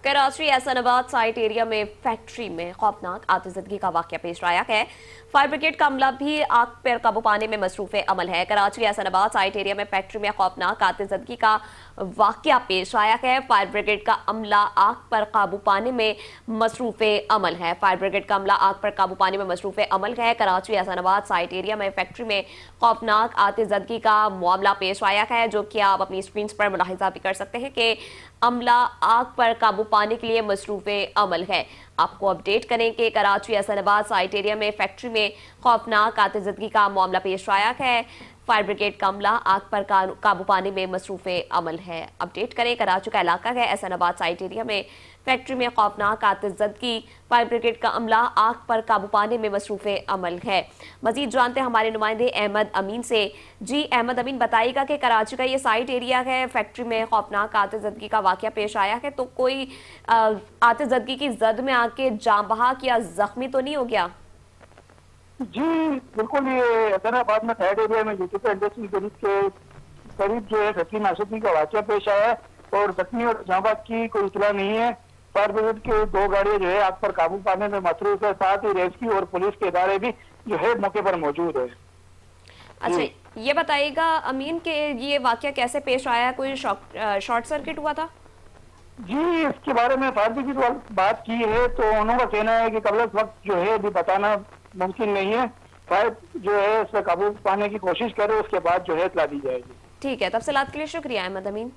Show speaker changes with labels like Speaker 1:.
Speaker 1: Karachi एहसानाबाद site area में factory में खौफनाक आतिशबाजी का वाकया पेश आया है। फायर ब्रिगेड का अमला भी आग पर काबू पाने में मसरूफ अमल है। कराची एहसानाबाद साइट एरिया में फैक्ट्री में खौफनाक आतिशबाजी का वाकया पेश आया है। फायर ब्रिगेड का अमला आग पर काबू पाने में मसरूफ अमल है। फायर ब्रिगेड का अमला आग पर काबू पाने में मसरूफ अमल है। कराची एहसानाबाद साइट एरिया में फैक्ट्री में खौफनाक आतिशबाजी का मामला पेश आया है, जो कि आप अपनी स्क्रीन पर मुलाहिजा भी कर सकते हैं कि अमला आग पर काबू पाने के लिए मसरूफ अमल है। आपको अपडेट करें कि कराची एहसानाबाद साइट एरिया में फैक्ट्री में खौफनाक आतिशबाजी का मामला पेश आया है। फायर ब्रिगेड का अमला आग पर काबू पाने में मसरूफ अमल है। अपडेट करें, कराची का इलाका है एहसानाबाद साइट एरिया में फैक्ट्री में खौफनाक आतिशबाजी, फायर ब्रिगेड का अमला आग पर काबू पाने में मसरूफ अमल है। मजीद जानते हैं हमारे नुमाइंदे अहमद अमीन से। जी अहमद अमीन, बताइएगा कि कराची का ये साइट एरिया है, फैक्ट्री में खौफनाक आतिशबाजी का वाकया पेश आया है, तो कोई आतिशबाजी की जद में आके जाँ बहक या जख्मी तो नहीं हो गया?
Speaker 2: जी बिल्कुल, ये हैदराबाद में साइड एरिया में यूटिप इंडस्ट्री के करीब जो है फैक्ट्री में आशुकी का वाकया पेश आया है और जख्मी और जांबाज की कोई इतला नहीं है। फायर ब्रिगेड के 2 गाड़ियां जो है आग पर काबू पाने में मसरूफ है, साथ ही रेस्क्यू और पुलिस के इदारे भी जो है मौके पर मौजूद है।
Speaker 1: अच्छा, ये बताइएगा अमीन के ये वाकया कैसे पेश आया, कोई शॉर्ट सर्किट हुआ था?
Speaker 2: जी, इसके बारे में फायर ब्रिगेड वाले बात की है तो उन्होंने कहना है कि कबल वक्त जो है अभी बताना मुमकिन नहीं है। फायर जो है इस पर काबू पाने की कोशिश करे, उसके बाद जो है इतला दी जाएगी।
Speaker 1: ठीक है, तफसीलात के लिए शुक्रिया अहमद अमीन।